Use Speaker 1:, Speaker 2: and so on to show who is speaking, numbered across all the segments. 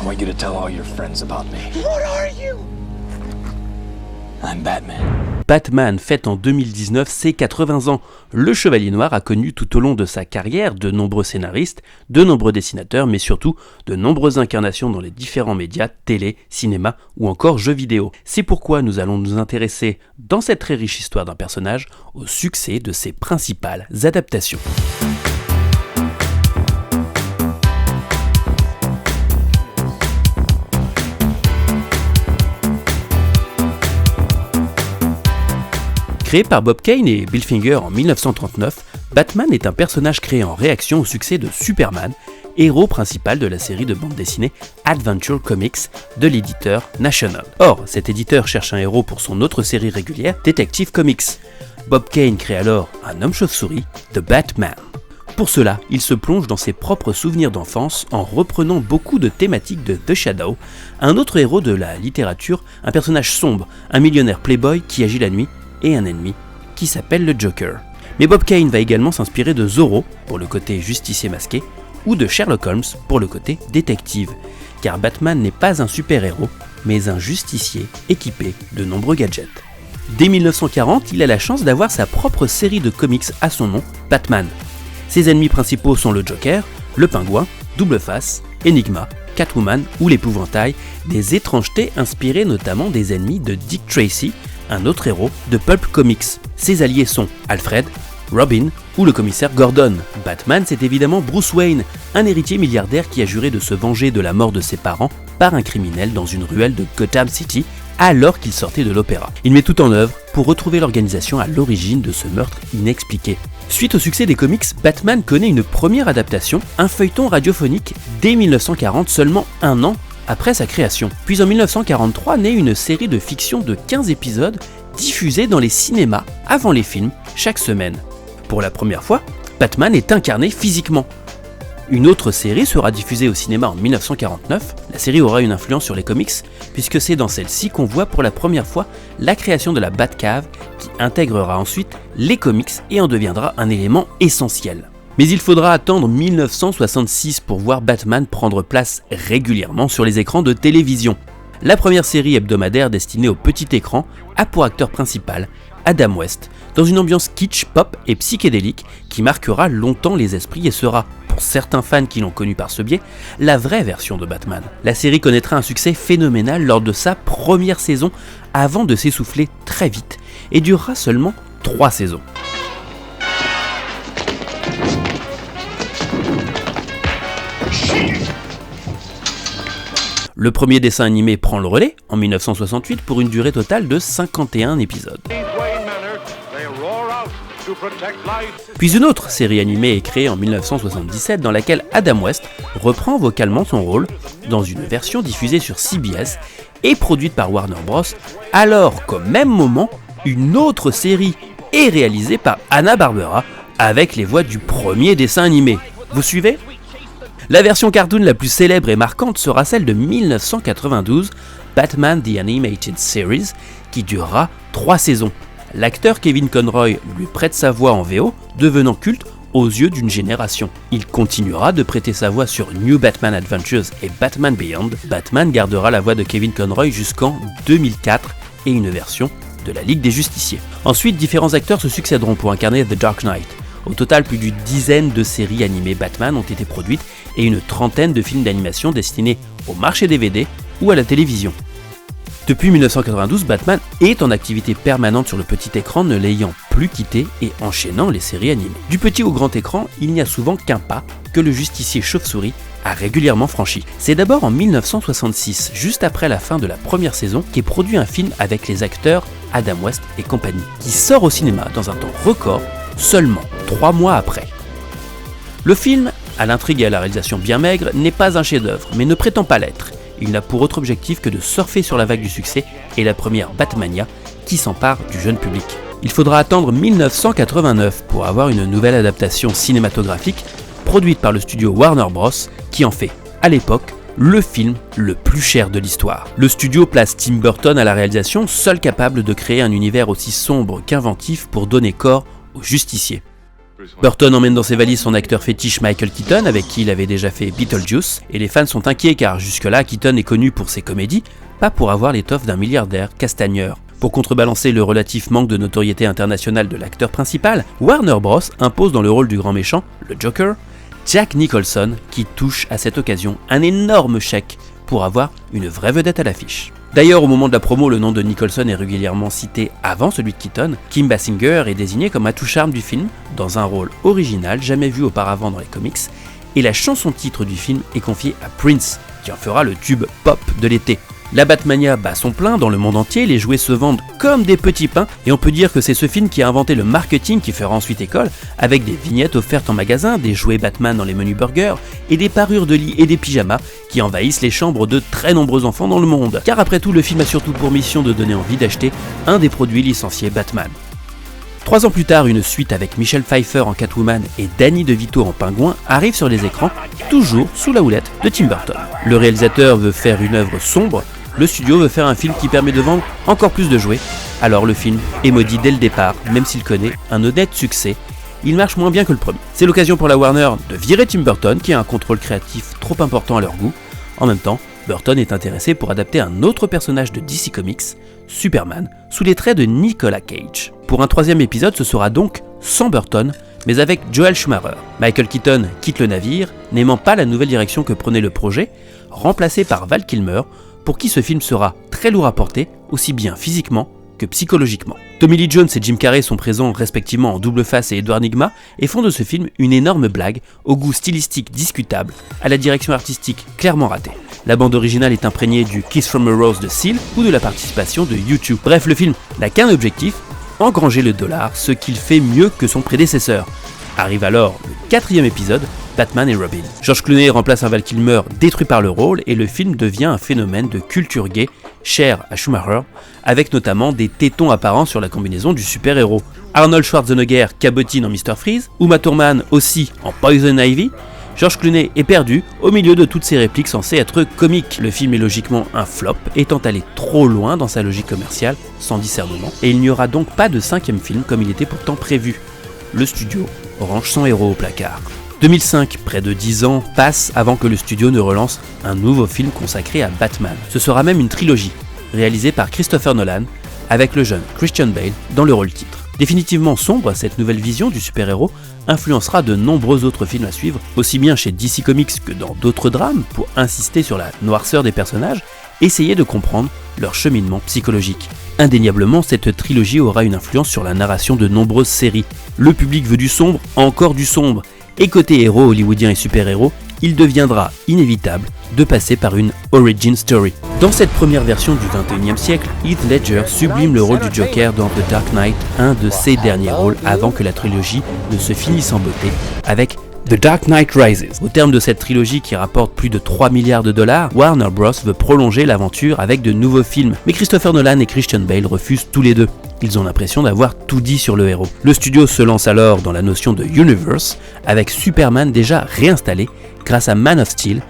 Speaker 1: I want you to tell all your friends about me.
Speaker 2: What are you?
Speaker 1: I'm Batman.
Speaker 3: Batman fête en 2019 ses 80 ans. Le Chevalier Noir a connu tout au long de sa carrière de nombreux scénaristes, de nombreux dessinateurs, mais surtout de nombreuses incarnations dans les différents médias, télé, cinéma ou encore jeux vidéo. C'est pourquoi nous allons nous intéresser, dans cette très riche histoire d'un personnage, au succès de ses principales adaptations. Créé par Bob Kane et Bill Finger en 1939, Batman est un personnage créé en réaction au succès de Superman, héros principal de la série de bande dessinée Adventure Comics de l'éditeur National. Or, cet éditeur cherche un héros pour son autre série régulière, Detective Comics. Bob Kane crée alors un homme chauve-souris, The Batman. Pour cela, il se plonge dans ses propres souvenirs d'enfance en reprenant beaucoup de thématiques de The Shadow, un autre héros de la littérature, un personnage sombre, un millionnaire playboy qui agit la nuit, et un ennemi qui s'appelle le Joker. Mais Bob Kane va également s'inspirer de Zorro pour le côté justicier masqué ou de Sherlock Holmes pour le côté détective, car Batman n'est pas un super-héros, mais un justicier équipé de nombreux gadgets. Dès 1940, il a la chance d'avoir sa propre série de comics à son nom, Batman. Ses ennemis principaux sont le Joker, le Pingouin, Double Face, Enigma, Catwoman ou l'Épouvantail, des étrangetés inspirées notamment des ennemis de Dick Tracy, un autre héros de Pulp Comics. Ses alliés sont Alfred, Robin ou le commissaire Gordon. Batman, c'est évidemment Bruce Wayne, un héritier milliardaire qui a juré de se venger de la mort de ses parents par un criminel dans une ruelle de Gotham City alors qu'il sortait de l'opéra. Il met tout en œuvre pour retrouver l'organisation à l'origine de ce meurtre inexpliqué. Suite au succès des comics, Batman connaît une première adaptation, un feuilleton radiophonique dès 1940, seulement un an après sa création. Puis en 1943 naît une série de fiction de 15 épisodes diffusés dans les cinémas avant les films chaque semaine. Pour la première fois, Batman est incarné physiquement. Une autre série sera diffusée au cinéma en 1949. La série aura une influence sur les comics puisque c'est dans celle-ci qu'on voit pour la première fois la création de la Batcave qui intégrera ensuite les comics et en deviendra un élément essentiel. Mais il faudra attendre 1966 pour voir Batman prendre place régulièrement sur les écrans de télévision. La première série hebdomadaire destinée au petit écran a pour acteur principal Adam West, dans une ambiance kitsch, pop et psychédélique qui marquera longtemps les esprits et sera, pour certains fans qui l'ont connu par ce biais, la vraie version de Batman. La série connaîtra un succès phénoménal lors de sa première saison avant de s'essouffler très vite et durera seulement 3 saisons. Le premier dessin animé prend le relais en 1968 pour une durée totale de 51 épisodes. Puis une autre série animée est créée en 1977 dans laquelle Adam West reprend vocalement son rôle dans une version diffusée sur CBS et produite par Warner Bros. Alors qu'au même moment, une autre série est réalisée par Hanna-Barbera avec les voix du premier dessin animé. Vous suivez ? La version cartoon la plus célèbre et marquante sera celle de 1992, Batman The Animated Series, qui durera 3 saisons. L'acteur Kevin Conroy lui prête sa voix en VO, devenant culte aux yeux d'une génération. Il continuera de prêter sa voix sur New Batman Adventures et Batman Beyond. Batman gardera la voix de Kevin Conroy jusqu'en 2004 et une version de la Ligue des Justiciers. Ensuite, différents acteurs se succéderont pour incarner The Dark Knight. Au total, plus d'une dizaine de séries animées Batman ont été produites et une trentaine de films d'animation destinés au marché DVD ou à la télévision. Depuis 1992, Batman est en activité permanente sur le petit écran, ne l'ayant plus quitté et enchaînant les séries animées. Du petit au grand écran, il n'y a souvent qu'un pas que le justicier chauve-souris a régulièrement franchi. C'est d'abord en 1966, juste après la fin de la première saison, qu'est produit un film avec les acteurs Adam West et compagnie, qui sort au cinéma dans un temps record, seulement 3 mois après. Le film, à l'intrigue et à la réalisation bien maigre, n'est pas un chef-d'œuvre, mais ne prétend pas l'être. Il n'a pour autre objectif que de surfer sur la vague du succès et la première Batmania qui s'empare du jeune public. Il faudra attendre 1989 pour avoir une nouvelle adaptation cinématographique produite par le studio Warner Bros. Qui en fait, à l'époque, le film le plus cher de l'histoire. Le studio place Tim Burton à la réalisation, seul capable de créer un univers aussi sombre qu'inventif pour donner corps aux justiciers. Burton emmène dans ses valises son acteur fétiche Michael Keaton, avec qui il avait déjà fait Beetlejuice, et les fans sont inquiets car jusque-là Keaton est connu pour ses comédies, pas pour avoir l'étoffe d'un milliardaire castagneur. Pour contrebalancer le relatif manque de notoriété internationale de l'acteur principal, Warner Bros impose dans le rôle du grand méchant, le Joker, Jack Nicholson, qui touche à cette occasion un énorme chèque pour avoir une vraie vedette à l'affiche. D'ailleurs, au moment de la promo, le nom de Nicholson est régulièrement cité avant celui de Keaton. Kim Basinger est désigné comme atout charme du film, dans un rôle original jamais vu auparavant dans les comics, et la chanson titre du film est confiée à Prince, qui en fera le tube pop de l'été. La Batmania bat son plein dans le monde entier, les jouets se vendent comme des petits pains, et on peut dire que c'est ce film qui a inventé le marketing qui fera ensuite école, avec des vignettes offertes en magasin, des jouets Batman dans les menus burgers, et des parures de lit et des pyjamas qui envahissent les chambres de très nombreux enfants dans le monde. Car après tout, le film a surtout pour mission de donner envie d'acheter un des produits licenciés Batman. 3 ans plus tard, une suite avec Michelle Pfeiffer en Catwoman et Danny DeVito en Pingouin arrive sur les écrans, toujours sous la houlette de Tim Burton. Le réalisateur veut faire une œuvre sombre, le studio veut faire un film qui permet de vendre encore plus de jouets, alors le film est maudit dès le départ, même s'il connaît un honnête succès. Il marche moins bien que le premier. C'est l'occasion pour la Warner de virer Tim Burton, qui a un contrôle créatif trop important à leur goût. En même temps, Burton est intéressé pour adapter un autre personnage de DC Comics, Superman, sous les traits de Nicolas Cage. Pour un 3e épisode, ce sera donc sans Burton, mais avec Joel Schumacher. Michael Keaton quitte le navire, n'aimant pas la nouvelle direction que prenait le projet, remplacé par Val Kilmer, pour qui ce film sera très lourd à porter, aussi bien physiquement que psychologiquement. Tommy Lee Jones et Jim Carrey sont présents respectivement en Double Face et Edward Nygma et font de ce film une énorme blague, au goût stylistique discutable, à la direction artistique clairement ratée. La bande originale est imprégnée du Kiss from a Rose de Seal ou de la participation de U2. Bref, le film n'a qu'un objectif, engranger le dollar, ce qu'il fait mieux que son prédécesseur. Arrive alors le 4e épisode, Batman et Robin. George Clooney remplace un Val Kilmer détruit par le rôle et le film devient un phénomène de culture gay cher à Schumacher, avec notamment des tétons apparents sur la combinaison du super-héros. Arnold Schwarzenegger cabotine en Mr. Freeze, Uma Thurman aussi en Poison Ivy. George Clooney est perdu au milieu de toutes ces répliques censées être comiques. Le film est logiquement un flop, étant allé trop loin dans sa logique commerciale, sans discernement, et il n'y aura donc pas de 5e film comme il était pourtant prévu. Le studio range son héros au placard. 2005, près de 10 ans, passent avant que le studio ne relance un nouveau film consacré à Batman. Ce sera même une trilogie, réalisée par Christopher Nolan, avec le jeune Christian Bale dans le rôle titre. Définitivement sombre, cette nouvelle vision du super-héros influencera de nombreux autres films à suivre, aussi bien chez DC Comics que dans d'autres drames, pour insister sur la noirceur des personnages, essayer de comprendre leur cheminement psychologique. Indéniablement, cette trilogie aura une influence sur la narration de nombreuses séries. Le public veut du sombre, encore du sombre, et côté héros hollywoodien et super-héros, il deviendra inévitable de passer par une origin story. Dans cette première version du 21e siècle, Heath Ledger sublime le rôle du Joker dans The Dark Knight, un de ses derniers rôles avant que la trilogie ne se finisse en beauté, avec The Dark Knight Rises. Au terme de cette trilogie qui rapporte plus de 3 milliards de dollars, Warner Bros veut prolonger l'aventure avec de nouveaux films, mais Christopher Nolan et Christian Bale refusent tous les deux. Ils ont l'impression d'avoir tout dit sur le héros. Le studio se lance alors dans la notion de universe, avec Superman déjà réinstallé grâce à Man of Steel,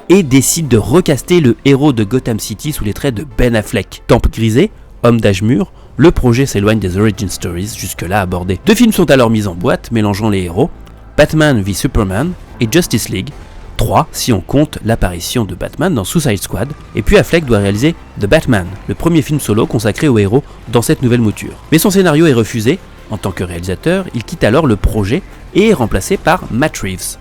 Speaker 3: et décide de recaster le héros de Gotham City sous les traits de Ben Affleck. Tempe grisée, homme d'âge mûr, le projet s'éloigne des origin stories jusque-là abordées. 2 films sont alors mis en boîte, mélangeant les héros, Batman v Superman et Justice League, 3 si on compte l'apparition de Batman dans Suicide Squad, et puis Affleck doit réaliser The Batman, le premier film solo consacré aux héros dans cette nouvelle mouture. Mais son scénario est refusé, en tant que réalisateur, il quitte alors le projet et est remplacé par Matt Reeves.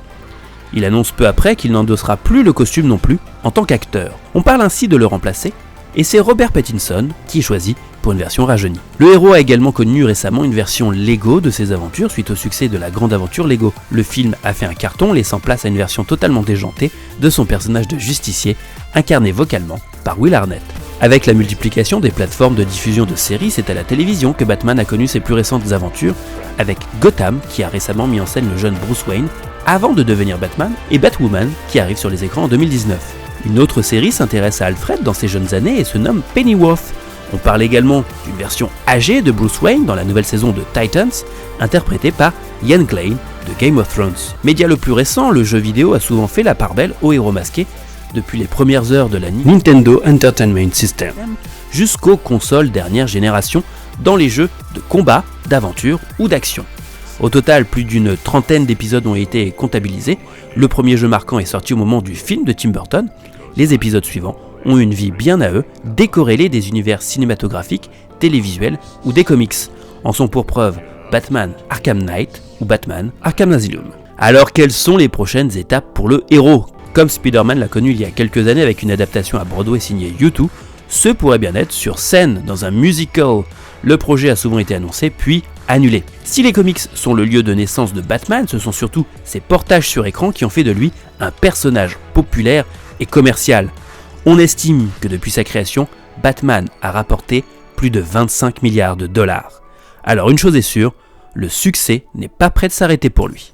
Speaker 3: Il annonce peu après qu'il n'endossera plus le costume non plus en tant qu'acteur. On parle ainsi de le remplacer, et c'est Robert Pattinson qui est choisi pour une version rajeunie. Le héros a également connu récemment une version Lego de ses aventures suite au succès de la grande aventure Lego. Le film a fait un carton, laissant place à une version totalement déjantée de son personnage de justicier, incarné vocalement par Will Arnett. Avec la multiplication des plateformes de diffusion de séries, c'est à la télévision que Batman a connu ses plus récentes aventures, avec Gotham qui a récemment mis en scène le jeune Bruce Wayne avant de devenir Batman, et Batwoman qui arrive sur les écrans en 2019. Une autre série s'intéresse à Alfred dans ses jeunes années et se nomme Pennyworth. On parle également d'une version âgée de Bruce Wayne dans la nouvelle saison de Titans, interprétée par Ian Glein de Game of Thrones. Média le plus récent, le jeu vidéo a souvent fait la part belle aux héros masqués, depuis les premières heures de la Nintendo Entertainment System jusqu'aux consoles dernière génération dans les jeux de combat, d'aventure ou d'action. Au total, plus d'une trentaine d'épisodes ont été comptabilisés. Le premier jeu marquant est sorti au moment du film de Tim Burton. Les épisodes suivants ont une vie bien à eux, décorrélés des univers cinématographiques, télévisuels ou des comics. En sont pour preuve Batman Arkham Knight ou Batman Arkham Asylum. Alors quelles sont les prochaines étapes pour le héros ? Comme Spider-Man l'a connu il y a quelques années avec une adaptation à Broadway signée U2, ce pourrait bien être sur scène dans un musical. Le projet a souvent été annoncé puis annulé. Si les comics sont le lieu de naissance de Batman, ce sont surtout ses portages sur écran qui ont fait de lui un personnage populaire et commercial. On estime que depuis sa création, Batman a rapporté plus de 25 milliards de dollars. Alors une chose est sûre, le succès n'est pas prêt de s'arrêter pour lui.